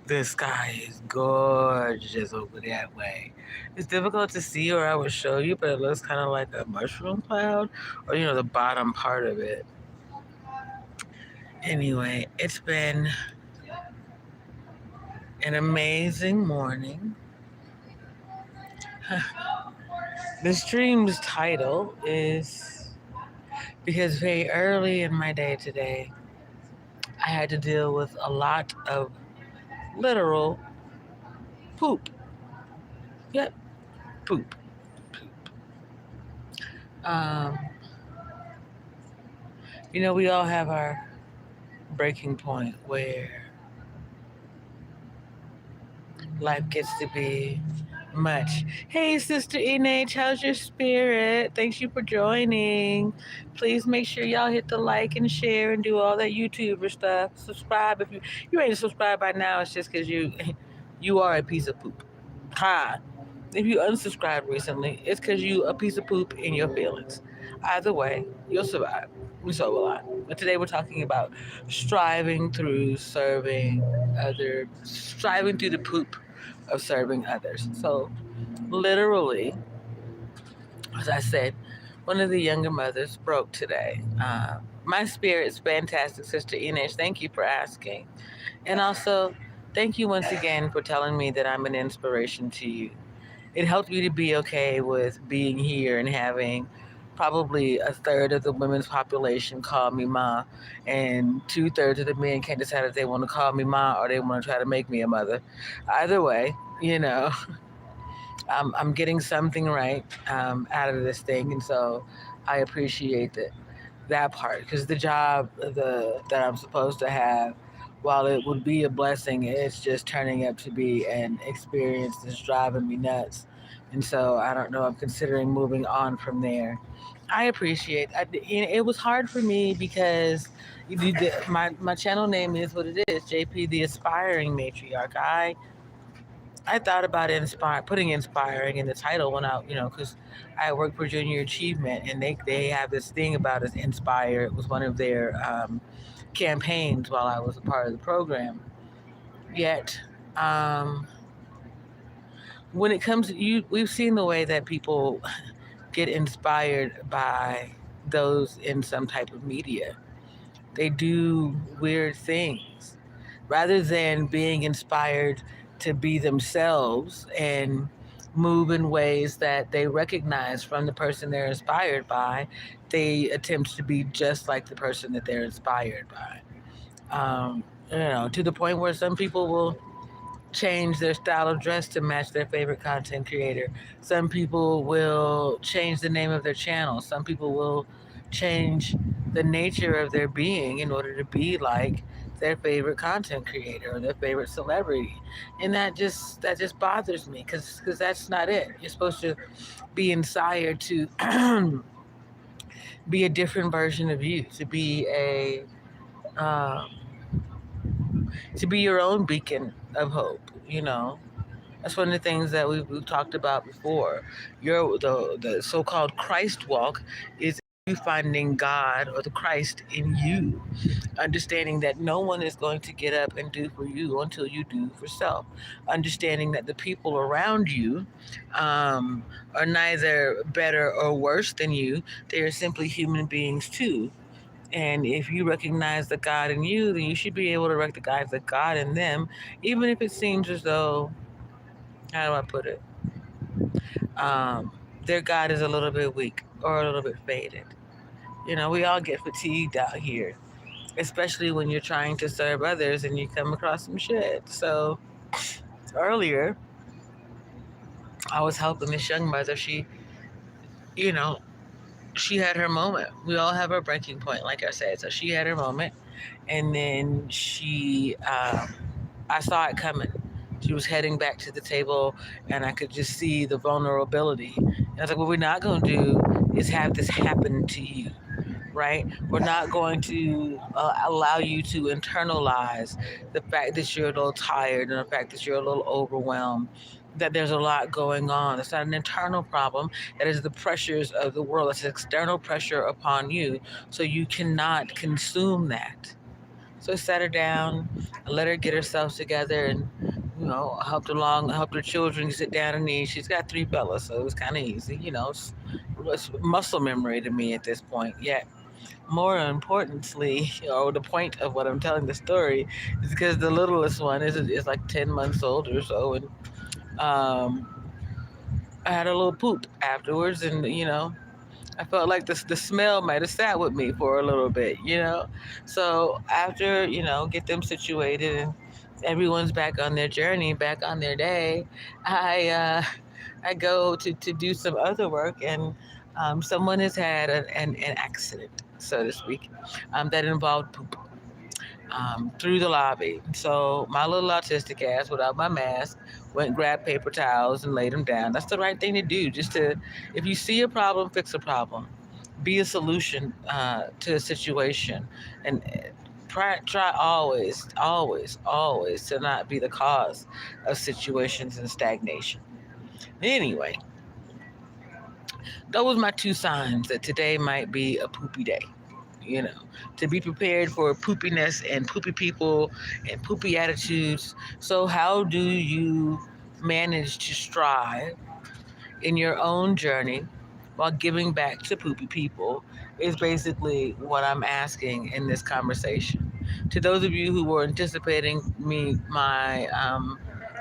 The sky is gorgeous over that way. It's difficult to see, or I would show you, but it looks kind of like a mushroom cloud, or the bottom part of it. Anyway, it's been an amazing morning. The stream's title is because very early in my day today, I had to deal with a lot of literal poop. Yep, poop. Um, we all have our breaking point where life gets to be much. Hey, Sister NH, how's your spirit? Thanks you for joining. Please make sure y'all hit the like and share and do all that YouTuber stuff. Subscribe if you ain't subscribed by now. It's just because you are a piece of poop. Ha! If you unsubscribed recently, it's because you a piece of poop in your feelings. Either way, you'll survive. So will I. But today we're talking about striving through the poop of serving others. So literally, as I said, one of the younger mothers broke today. My spirit's fantastic, Sister Ines. Thank you for asking. And also, thank you once again for telling me that I'm an inspiration to you. It helped you to be okay with being here and having probably a third of the women's population call me ma, and two-thirds of the men can't decide if they want to call me ma or they want to try to make me a mother. Either way, I'm getting something right out of this thing, and so I appreciate that part because the job that I'm supposed to have, while it would be a blessing, it's just turning up to be an experience that's driving me nuts. And so I don't know. I'm considering moving on from there. I appreciate. It was hard for me because my channel name is what it is, JP, the Aspiring Matriarch. I thought about putting inspiring in the title when because I work for Junior Achievement, and they have this thing about us inspire. It was one of their campaigns while I was a part of the program. Yet, um, when it comes to we've seen the way that people get inspired by those in some type of media. They do weird things rather than being inspired to be themselves and move in ways that they recognize from the person they're inspired by. They attempt to be just like the person that they're inspired by. To the point where some people will change their style of dress to match their favorite content creator. Some people will change the name of their channel. Some people will change the nature of their being in order to be like their favorite content creator or their favorite celebrity. And that just bothers me because that's not it. You're supposed to be inspired to be a different version of you, um, to be your own beacon of hope. That's one of the things that we've talked about before. The so-called Christ walk is you finding God or the Christ in you, understanding that no one is going to get up and do for you until you do for self, understanding that the people around you are neither better or worse than you. They are simply human beings too. And if you recognize the God in you, then you should be able to recognize the God in them, even if it seems as though, how do I put it? Um, their God is a little bit weak or a little bit faded. We all get fatigued out here, especially when you're trying to serve others and you come across some shit. So earlier, I was helping this young mother. You know, she had her moment. We all have our breaking point, like I said. So she had her moment, and then I saw it coming. She was heading back to the table, and I could just see the vulnerability. And I was like, what we're not going to do is have this happen to you, right? We're not going to allow you to internalize the fact that you're a little tired and the fact that you're a little overwhelmed, that there's a lot going on. It's not an internal problem. That is the pressures of the world. It's external pressure upon you. So you cannot consume that. So I sat her down, I let her get herself together, and helped her children sit down and eat. She's got three fellas, so it was kind of easy. It's muscle memory to me at this point. Yet, more importantly, the point of what I'm telling the story is because the littlest one is like 10 months old or so, and um, I had a little poop afterwards, and I felt like the smell might have sat with me for a little bit. So after get them situated and everyone's back on their journey, back on their day, I I go to do some other work, and someone has had an accident, so to speak, that involved poop through the lobby. So my little autistic ass, without my mask, went grabbed paper towels and laid them down. That's the right thing to do. If you see a problem, fix a problem. Be a solution to a situation, and try always, always, always to not be the cause of situations and stagnation. Anyway, those my two signs that today might be a poopy day. You know, to be prepared for poopiness and poopy people and poopy attitudes. So, how do you manage to strive in your own journey while giving back to poopy people? Is basically what I'm asking in this conversation. To those of you who were anticipating my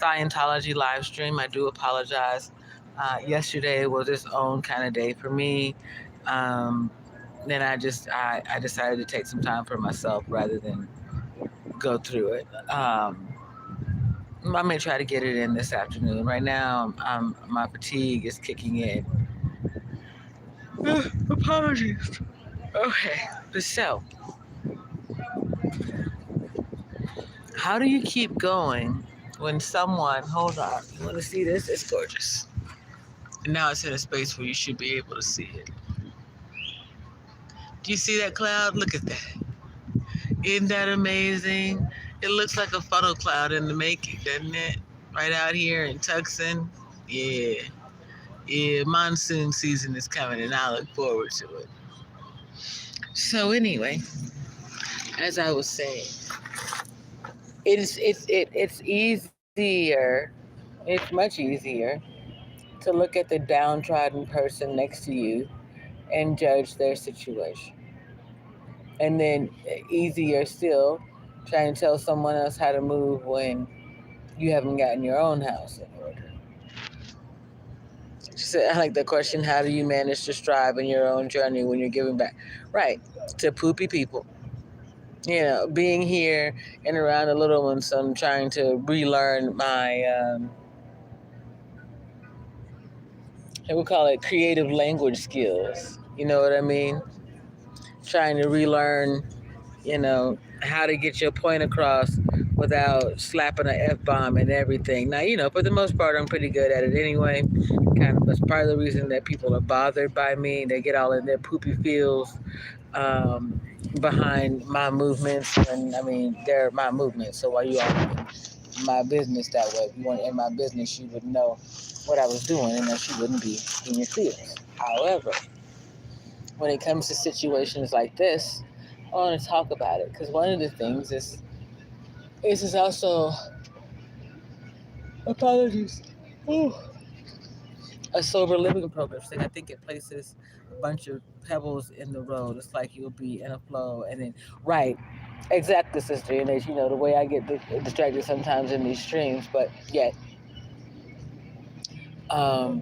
Scientology live stream, I do apologize. Yesterday was its own kind of day for me. Um, then I decided to take some time for myself rather than go through it. I may try to get it in this afternoon. Right now, my fatigue is kicking in. Apologies. Okay, so how do you keep going when someone? Hold on, you want to see this? It's gorgeous. And now it's in a space where you should be able to see it. Do you see that cloud? Look at that. Isn't that amazing? It looks like a funnel cloud in the making, doesn't it? Right out here in Tucson. Yeah. Yeah, monsoon season is coming and I look forward to it. So anyway, as I was saying, it's easier, it's much easier to look at the downtrodden person next to you and judge their situation. And then easier still trying to tell someone else how to move when you haven't gotten your own house in order. So I like the question, how do you manage to strive in your own journey when you're giving back? Right, to poopy people. Being here and around the little ones, so I'm trying to relearn my, we call it creative language skills. You know what I mean? Trying to relearn, how to get your point across without slapping an F-bomb and everything. Now, for the most part, I'm pretty good at it anyway. Kind of, that's part of the reason that people are bothered by me. They get all in their poopy feels behind my movements. And I mean, they're my movements. So why you all in my business that way? If you weren't in my business, you would know what I was doing and that you wouldn't be in your feelings. However, when it comes to situations like this, I want to talk about it because one of the things is also apologies. Ooh, a sober living program thing. I think it places a bunch of pebbles in the road. It's like you'll be in a flow, and then right, exactly, sister. And as you know, the way I get distracted sometimes in these streams, but yet, um,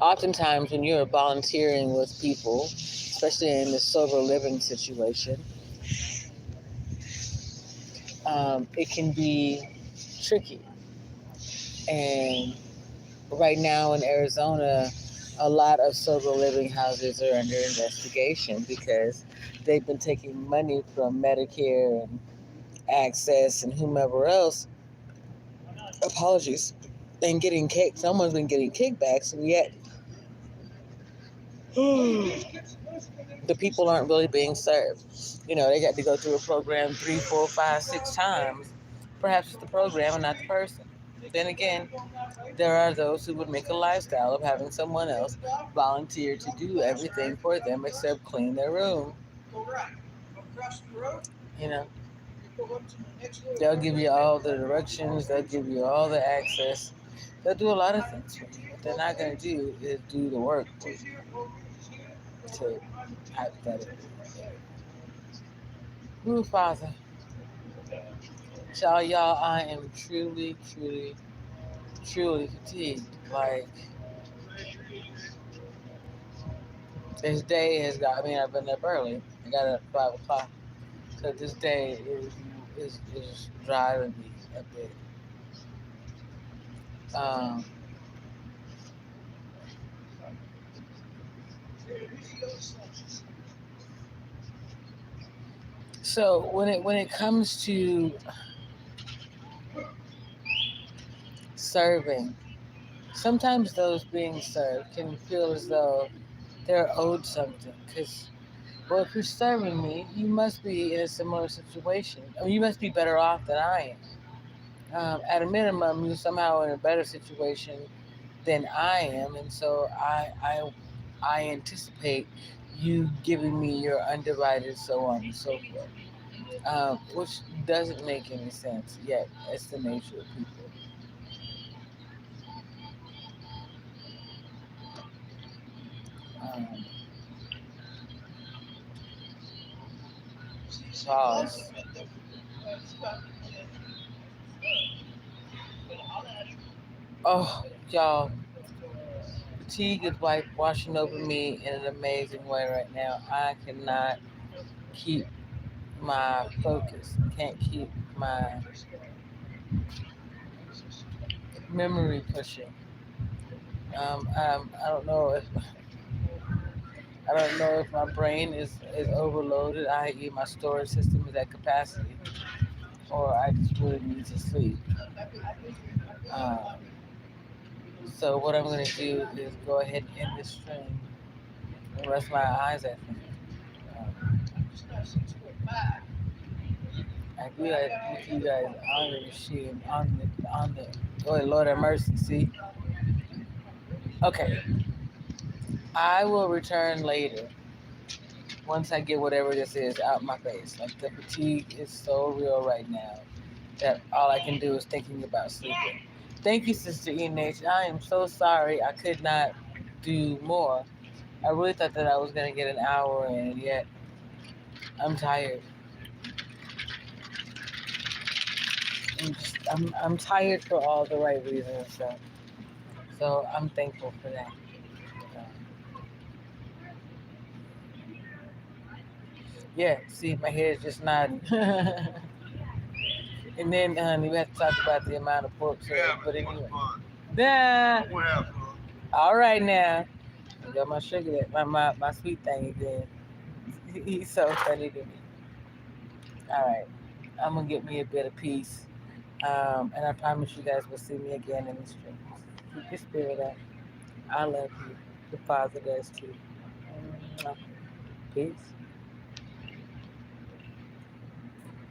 oftentimes when you're volunteering with people, especially in the sober living situation, it can be tricky. And right now in Arizona, a lot of sober living houses are under investigation because they've been taking money from Medicare and Access and whomever else. Apologies. And getting kicked. Someone's been getting kickbacks, and yet the people aren't really being served. They got to go through a program 3, 4, 5, 6 times. Perhaps it's the program and not the person. Then again, there are those who would make a lifestyle of having someone else volunteer to do everything for them except clean their room. You know, they'll give you all the directions, they'll give you all the access, they'll do a lot of things for you. What they're not going to do is do the work for you. To hypothetically. Ooh, Father. Y'all, I am truly, truly, truly fatigued. Like, this day has got, I mean, I've been up early. I got up at 5 o'clock. So this day is driving me a bit. Um, so when it comes to serving, sometimes those being served can feel as though they're owed something. Because, well, if you're serving me, you must be in a similar situation. I mean, you must be better off than I am. At a minimum, you're somehow in a better situation than I am, and so I anticipate you giving me your undivided, so on and so forth, which doesn't make any sense. Yet it's the nature of people. Um, Pause. Oh, y'all, fatigue is like washing over me in an amazing way right now. I cannot keep my focus. I can't keep my memory pushing. I don't know if my brain is overloaded, i.e., my storage system is at capacity, or I just really need to sleep. Um, so what I'm going to do is go ahead and end this stream and rest my eyes. I think. Um, I realize with you guys on the machine, on the. Oh Lord have mercy. See. Okay, I will return later once I get whatever this is out my face. Like the fatigue is so real right now that all I can do is thinking about sleeping. Thank you, Sister E-Nation. I am so sorry I could not do more. I really thought that I was going to get an hour in, and yet I'm tired. I'm tired for all the right reasons. So I'm thankful for that. Yeah, see, my head is just nodding. And then we have to talk about the amount of pork served. But anyway. Yeah. All right now. I got my sugar, my sweet thing again. He's so funny to me. All right. I'm going to get me a bit of peace. And I promise you guys will see me again in the streets. Keep your spirit up. I love you. The Father does too. Peace.